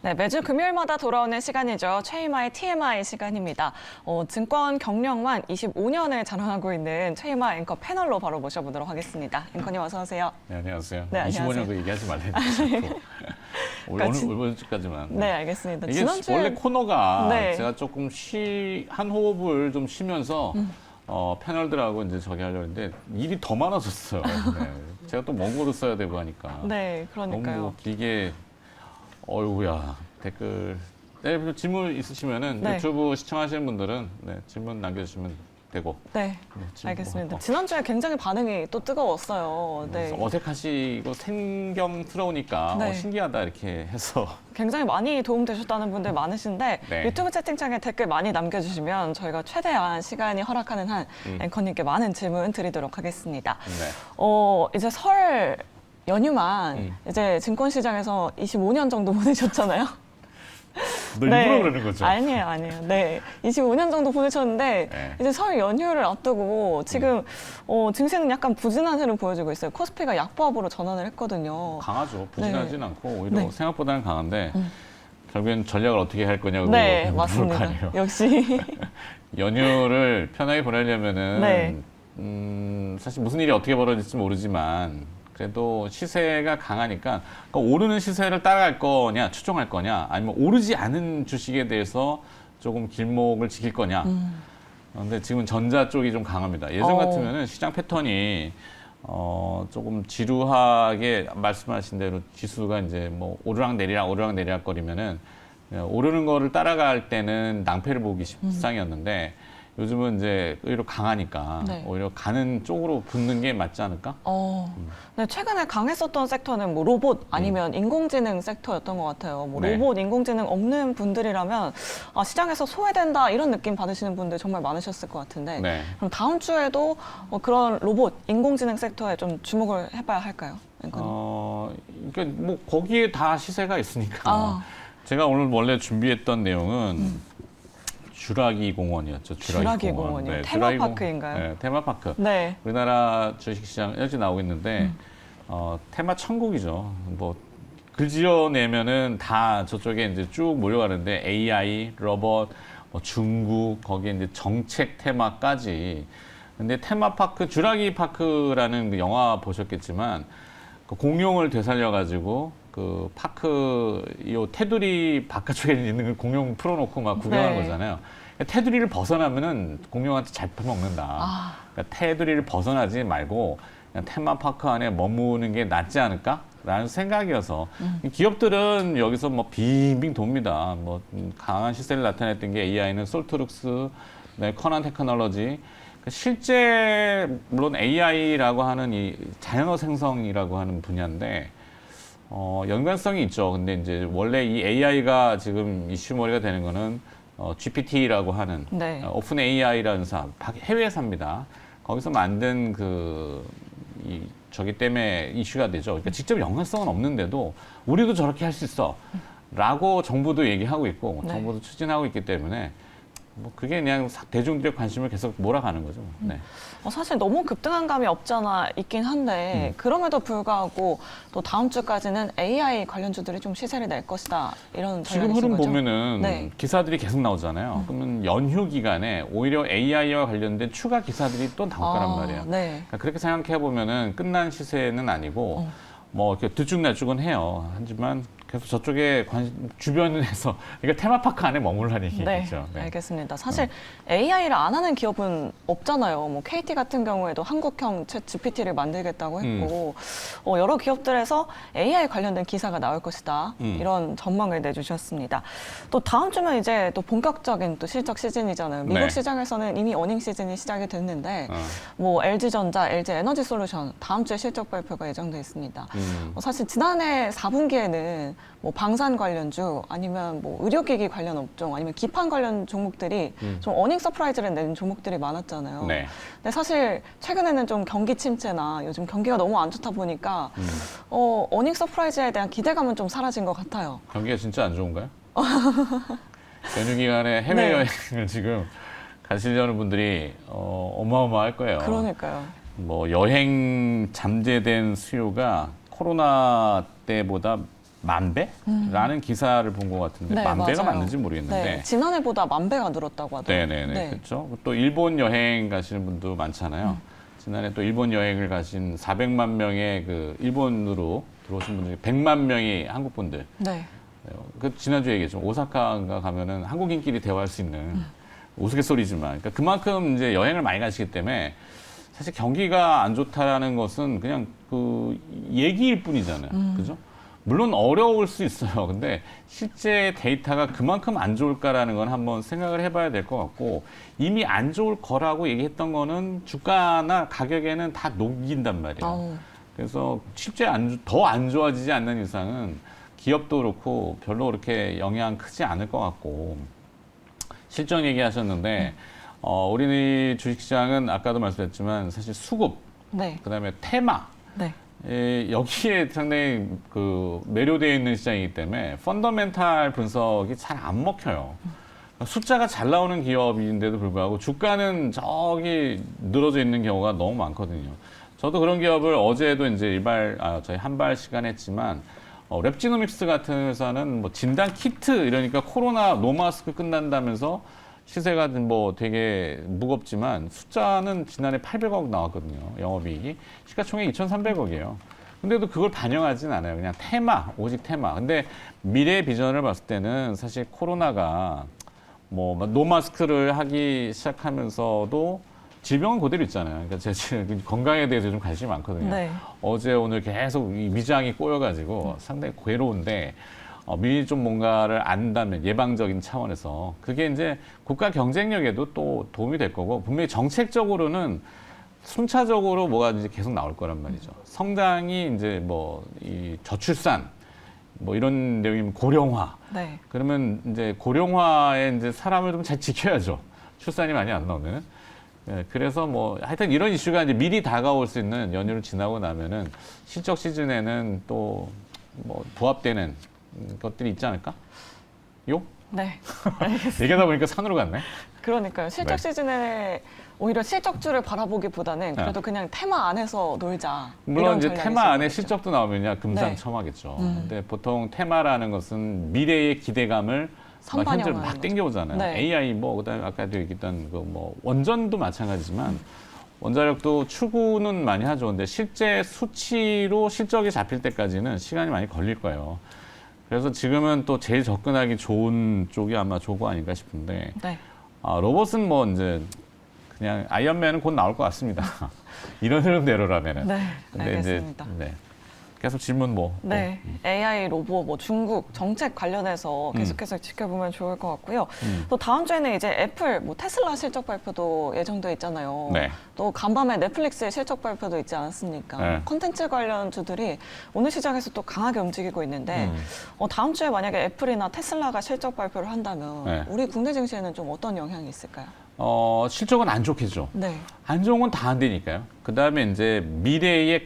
네, 매주 금요일마다 돌아오는 시간이죠. 최이마의 TMI 시간입니다. 증권 경력만 25년을 자랑하고 있는 최이마 앵커 패널로 바로 모셔보도록 하겠습니다. 앵커님 어서 오세요. 네, 안녕하세요. 네, 안녕하세요. 25년 그 얘기하지 말래요. 오늘 주까지만. 네, 알겠습니다. 이게 지난주에 원래 코너가 네. 제가 조금 한 호흡을 좀 쉬면서 패널들하고 이제 저기 하려고 했는데 일이 더 많아졌어요. 네. 제가 또 원고도 써야 되고 하니까. 네, 그러니까요. 너무 길게 어이구야 댓글. 네, 질문 있으시면은 네. 유튜브 시청하시는 분들은 질문 남겨주시면 되고. 네, 알겠습니다. 지난주에 굉장히 반응이 또 뜨거웠어요. 네. 어색하시고 생경스러우니까 네. 신기하다 이렇게 해서 굉장히 많이 도움되셨다는 분들 많으신데 네. 유튜브 채팅창에 댓글 많이 남겨주시면 저희가 최대한 시간이 허락하는 한 앵커님께 많은 질문 드리도록 하겠습니다. 네. 이제 설 연휴만 이제 증권시장에서 25년 정도 보내셨잖아요. 너 일부러 그러는 거죠? 아니에요. 네. 25년 정도 보내셨는데, 네. 이제 설 연휴를 앞두고 지금, 증시는 약간 부진한 흐름 보여주고 있어요. 코스피가 약보합으로 전환을 했거든요. 강하죠. 부진하진 않고 오히려 네. 생각보다는 강한데 결국엔 전략을 어떻게 할 거냐고 네, 물을 거 맞습니다. 아니에요. 역시. 연휴를 편하게 보내려면은 네. 사실 무슨 일이 어떻게 벌어질지 모르지만 그래도 시세가 강하니까 그러니까 오르는 시세를 따라갈 거냐 추종할 거냐 아니면 오르지 않은 주식에 대해서 조금 길목을 지킬 거냐. 근데 지금은 전자 쪽이 좀 강합니다. 예전 같으면은 시장 패턴이 조금 지루하게 말씀하신 대로 지수가 이제 뭐 오르락 내리락 거리면은 오르는 거를 따라갈 때는 낭패를 보기 십상이었는데 요즘은 이제 오히려 강하니까 네. 오히려 가는 쪽으로 붙는 게 맞지 않을까? 네, 최근에 강했었던 섹터는 뭐 로봇 아니면 인공지능 섹터였던 것 같아요. 뭐 네. 로봇, 인공지능 없는 분들이라면 시장에서 소외된다 이런 느낌 받으시는 분들 정말 많으셨을 것 같은데 네. 그럼 다음 주에도 그런 로봇, 인공지능 섹터에 좀 주목을 해봐야 할까요? 그러니까 뭐 거기에 다 시세가 있으니까 제가 오늘 원래 준비했던 내용은 주라기 공원이었죠. 주라기 공원이요. 네, 테마파크인가요? 네, 테마파크. 네. 우리나라 주식시장 여기 나오고 있는데 테마 천국이죠. 뭐 글 지어내면은 다 저쪽에 이제 쭉 몰려가는데 AI, 로봇, 뭐 중국 거기에 이제 정책 테마까지. 근데 테마파크 주라기 파크라는 그 영화 보셨겠지만 그 공룡을 되살려가지고 그 파크 요 테두리 바깥쪽에 있는 그 공룡 풀어놓고 막 구경하는 네. 거잖아요. 테두리를 벗어나면은 공룡한테 잘 퍼먹는다. 그러니까 테두리를 벗어나지 말고 그냥 테마파크 안에 머무는 게 낫지 않을까라는 생각이어서 기업들은 여기서 뭐 빙빙 돕니다. 뭐 강한 시세를 나타냈던 게 AI는 솔트룩스, 네, 커난 테크놀로지. 실제 물론 AI라고 하는 이 자연어 생성이라고 하는 분야인데 연관성이 있죠. 근데 이제 원래 이 AI가 지금 이슈머리가 되는 거는 GPT라고 하는 네. 오픈 AI라는 회사, 해외 회사입니다. 거기서 만든 저기 때문에 이슈가 되죠. 그러니까 직접 연관성은 없는데도 우리도 저렇게 할 수 있어. 라고 정부도 얘기하고 있고 네. 정부도 추진하고 있기 때문에 뭐 그게 그냥 대중들의 관심을 계속 몰아가는 거죠. 네. 사실 너무 급등한 감이 없잖아 있긴 한데 그럼에도 불구하고 또 다음 주까지는 AI 관련주들이 좀 시세를 낼 것이다 이런 지금 전략이신 흐름 거죠? 보면은 네. 기사들이 기사들이 계속 나오잖아요. 그러면 연휴 기간에 오히려 AI와 관련된 추가 기사들이 또 나올 거란 말이에요. 네. 그러니까 그렇게 생각해 보면은 끝난 시세는 아니고 뭐 이렇게 들쭉날쭉은 해요. 하지만 계속 저쪽에 주변에서 그러니까 테마파크 안에 머물라는 네, 얘기죠. 네. 알겠습니다. 사실 AI를 안 하는 기업은 없잖아요. 뭐 KT 같은 경우에도 한국형 챗 GPT를 만들겠다고 했고 여러 기업들에서 AI 관련된 기사가 나올 것이다. 이런 전망을 내주셨습니다. 또 다음 주면 이제 또 본격적인 또 실적 시즌이잖아요. 미국 네. 시장에서는 이미 어닝 시즌이 시작이 됐는데 뭐 LG전자, LG에너지솔루션 다음 주에 실적 발표가 예정돼 있습니다. 사실 지난해 4분기에는 뭐 방산 관련주 아니면 뭐 의료기기 관련 업종 아니면 기판 관련 종목들이 좀 어닝 서프라이즈를 낸 종목들이 많았잖아요. 네. 근데 사실 최근에는 좀 경기 침체나 요즘 경기가 너무 안 좋다 보니까 어닝 서프라이즈에 대한 기대감은 좀 사라진 것 같아요. 경기가 진짜 안 좋은가요? 연휴 기간에 해외여행을 지금 가시려는 분들이 어마어마할 거예요. 그러니까요. 뭐 여행 잠재된 수요가 코로나 때보다 만배라는 기사를 본 것 같은데 네, 만배가 맞아요. 맞는지 모르겠는데 네, 지난해보다 1000배가 늘었다고 하더라고요. 네네네 그렇죠. 또 일본 여행 가시는 분도 많잖아요. 지난해 또 일본 여행을 가신 400만 명의 그 일본으로 들어오신 분들이 100만 명이 한국 분들. 네. 그 지난주에 얘기했죠. 오사카인가 가면은 한국인끼리 대화할 수 있는 우스갯소리지만 그러니까 그만큼 이제 여행을 많이 가시기 때문에 사실 경기가 안 좋다라는 것은 그냥 그 얘기일 뿐이잖아요. 그죠? 물론 어려울 수 있어요. 근데 실제 데이터가 그만큼 안 좋을까라는 건 한번 생각을 해봐야 될 것 같고 이미 안 좋을 거라고 얘기했던 거는 주가나 가격에는 다 녹인단 말이에요. 그래서 실제 더 안 좋아지지 않는 이상은 기업도 그렇고 별로 그렇게 영향 크지 않을 것 같고 실적 얘기하셨는데 우리 주식시장은 아까도 말씀드렸지만 사실 수급, 네. 그다음에 테마 네. 여기에 상당히 그 매료되어 있는 시장이기 때문에 펀더멘탈 분석이 잘 안 먹혀요. 숫자가 잘 나오는 기업인데도 불구하고 주가는 저기 늘어져 있는 경우가 너무 많거든요. 저도 그런 기업을 어제도 이제 저희 한발 시간 했지만 랩지노믹스 같은 회사는 뭐 진단 키트 이러니까 코로나 노마스크 끝난다면서 시세가 뭐 되게 무겁지만 숫자는 지난해 800억 나왔거든요. 영업이익이. 시가총액 2,300억이에요. 근데도 그걸 반영하진 않아요. 그냥 테마, 오직 테마. 근데 미래 비전을 봤을 때는 사실 코로나가 뭐 노마스크를 하기 시작하면서도 질병은 그대로 있잖아요. 그러니까 제 건강에 대해서 좀 관심이 많거든요. 네. 어제 오늘 계속 이 위장이 꼬여가지고 상당히 괴로운데 미리 좀 뭔가를 안다면 예방적인 차원에서 그게 이제 국가 경쟁력에도 또 도움이 될 거고 분명히 정책적으로는 순차적으로 뭐가 이제 계속 나올 거란 말이죠. 성장이 이제 뭐 이 저출산 뭐 이런 내용이면 고령화. 네. 그러면 이제 고령화에 이제 사람을 좀 잘 지켜야죠. 출산이 많이 안 나오면은. 네, 그래서 뭐 하여튼 이런 이슈가 이제 미리 다가올 수 있는 연휴를 지나고 나면은 실적 시즌에는 또 뭐 부합되는 것들이 있지 않을까? 요? 네. 알겠습니다. 얘기하다 보니까 산으로 갔네. 그러니까요. 실적 네. 시즌에 오히려 실적주를 바라보기보다는 그래도 그냥 테마 안에서 놀자. 물론 이런 이제 전략이 테마 안에 있을 거겠죠. 실적도 나오면야 금상첨화겠죠. 근데 보통 테마라는 것은 미래의 기대감을 막 현재로 선반영하는 막 거죠. 땡겨오잖아요. 네. AI 뭐 그다음에 아까도 얘기했던 그 뭐 원전도 마찬가지지만 원자력도 추구는 많이 하죠. 근데 실제 수치로 실적이 잡힐 때까지는 시간이 많이 걸릴 거예요. 그래서 지금은 또 제일 접근하기 좋은 쪽이 아마 저거 아닌가 싶은데 네. 로봇은 뭐 이제 그냥 아이언맨은 곧 나올 것 같습니다. 이런 흐름대로라면은. 네. 근데 알겠습니다. 이제 네. 계속 질문 뭐. 네, AI 로봇, 뭐 중국 정책 관련해서 계속해서 지켜보면 좋을 것 같고요. 또 다음 주에는 이제 애플, 뭐 테슬라 실적 발표도 예정돼 있잖아요. 네. 또 간밤에 넷플릭스의 실적 발표도 있지 않았습니까? 네. 콘텐츠 관련주들이 오늘 시장에서 또 강하게 움직이고 있는데 다음 주에 만약에 애플이나 테슬라가 실적 발표를 한다면 네. 우리 국내 증시에는 좀 어떤 영향이 있을까요? 실적은 안 좋겠죠. 네. 안 좋은 건 다 안 되니까요. 그 다음에 이제 미래의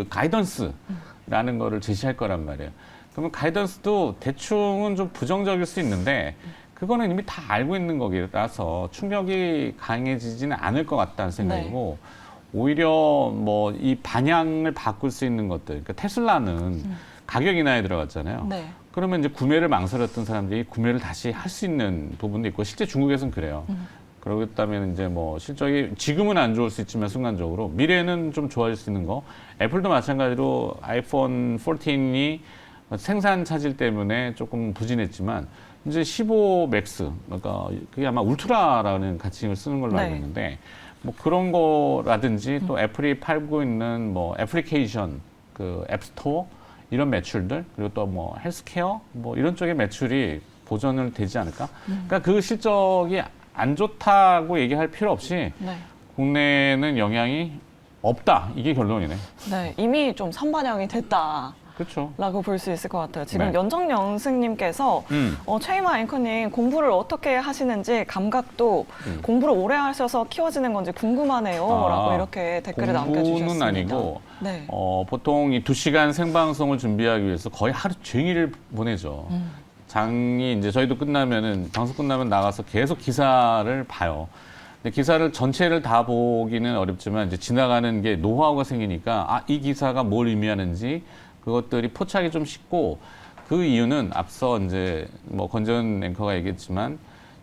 가이던스라는 거를 제시할 거란 말이에요. 그러면 가이던스도 대충은 좀 부정적일 수 있는데 그거는 이미 다 알고 있는 거기라서 충격이 강해지지는 않을 것 같다는 생각이고 오히려 뭐 이 방향을 바꿀 수 있는 것들. 그러니까 테슬라는 가격 인하에 들어갔잖아요. 네. 그러면 이제 구매를 망설였던 사람들이 구매를 다시 할 수 있는 부분도 있고 실제 중국에서는 그래요. 그렇다면 이제 뭐 실적이 지금은 안 좋을 수 있지만 순간적으로 미래는 좀 좋아질 수 있는 거. 애플도 마찬가지로 아이폰 14이 생산 차질 때문에 조금 부진했지만 이제 15 맥스 그러니까 그게 아마 울트라라는 가칭을 쓰는 걸로 알고 있는데 뭐 그런 거라든지 또 애플이 팔고 있는 뭐 애플리케이션 그 앱스토어 이런 매출들 그리고 또 뭐 헬스케어 뭐 이런 쪽의 매출이 보전을 되지 않을까? 그러니까 그 실적이 안 좋다고 얘기할 필요 없이 네. 국내는 영향이 없다 이게 결론이네. 네, 이미 좀 선반영이 됐다. 그렇죠. 라고 볼 수 있을 것 같아요. 지금 네. 연정영승님께서 최희마 앵커님 공부를 어떻게 하시는지 감각도 공부를 오래 하셔서 키워지는 건지 궁금하네요. 라고 이렇게 댓글을 남겨주셨습니다. 공부는 아니고 네. 보통 이 2시간 생방송을 준비하기 위해서 거의 하루 종일을 보내죠. 장이 이제 저희도 끝나면은 방송 끝나면 나가서 계속 기사를 봐요. 근데 기사를 전체를 다 보기는 어렵지만 이제 지나가는 게 노하우가 생기니까 이 기사가 뭘 의미하는지 그것들이 포착이 좀 쉽고 그 이유는 앞서 이제 뭐 권전 앵커가 얘기했지만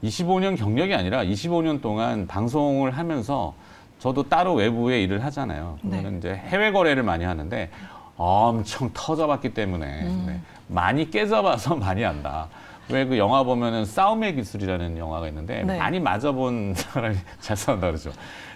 25년 경력이 아니라 25년 동안 방송을 하면서 저도 따로 외부에 일을 하잖아요. 그러면 이제 해외 거래를 많이 하는데 엄청 터져봤기 때문에 네. 많이 깨져봐서 많이 안다. 왜 그 영화 보면은 싸움의 기술이라는 영화가 있는데 네. 많이 맞아본 사람이 잘 싸운다 그러죠.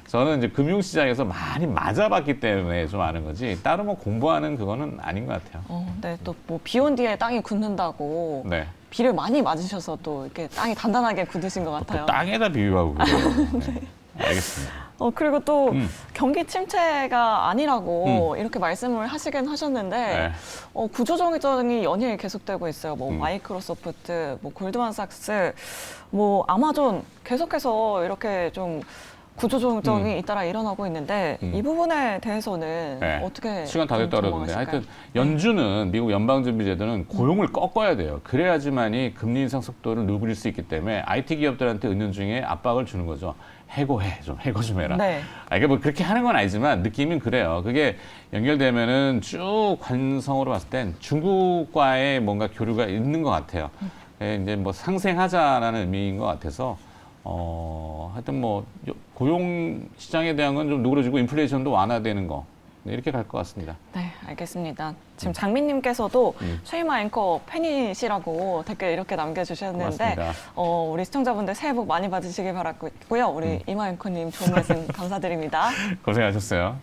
저는 이제 금융시장에서 많이 맞아봤기 때문에 좀 아는 거지 따로 뭐 공부하는 그거는 아닌 것 같아요. 네, 또 뭐 비 온 뒤에 땅이 굳는다고 네. 비를 많이 맞으셔서 또 이렇게 땅이 단단하게 굳으신 것 같아요. 또 땅에다 비유하고 그래요. 네. 알겠습니다. 그리고 또 경기 침체가 아니라고 이렇게 말씀을 하시긴 하셨는데 네. 구조조정이 연일 계속되고 있어요. 뭐 마이크로소프트, 뭐 골드만삭스, 뭐 아마존 계속해서 이렇게 좀 구조조정이 잇따라 일어나고 있는데 이 부분에 대해서는 네. 어떻게 시간 다 됐다 그러던데 전망하실까요? 하여튼 연준은 미국 연방준비제도는 고용을 꺾어야 돼요. 그래야지만이 금리 인상 속도를 누그릴 수 있기 때문에 IT 기업들한테 은연중에 압박을 주는 거죠. 해고해 좀 해고 좀 해라. 네. 이게 뭐 그렇게 하는 건 아니지만 느낌은 그래요. 그게 연결되면은 쭉 관성으로 봤을 땐 중국과의 뭔가 교류가 있는 것 같아요. 이제 뭐 상생하자라는 의미인 것 같아서 하여튼 뭐 고용 시장에 대한 건 좀 누그러지고 인플레이션도 완화되는 거 네, 이렇게 갈 것 같습니다. 네, 알겠습니다. 지금 장민님께서도 최희마 앵커 팬이시라고 댓글 이렇게 남겨주셨는데 고맙습니다. 우리 시청자분들 새해 복 많이 받으시길 바라고요. 우리 이마 앵커님 좋은 말씀 감사드립니다. 고생하셨어요.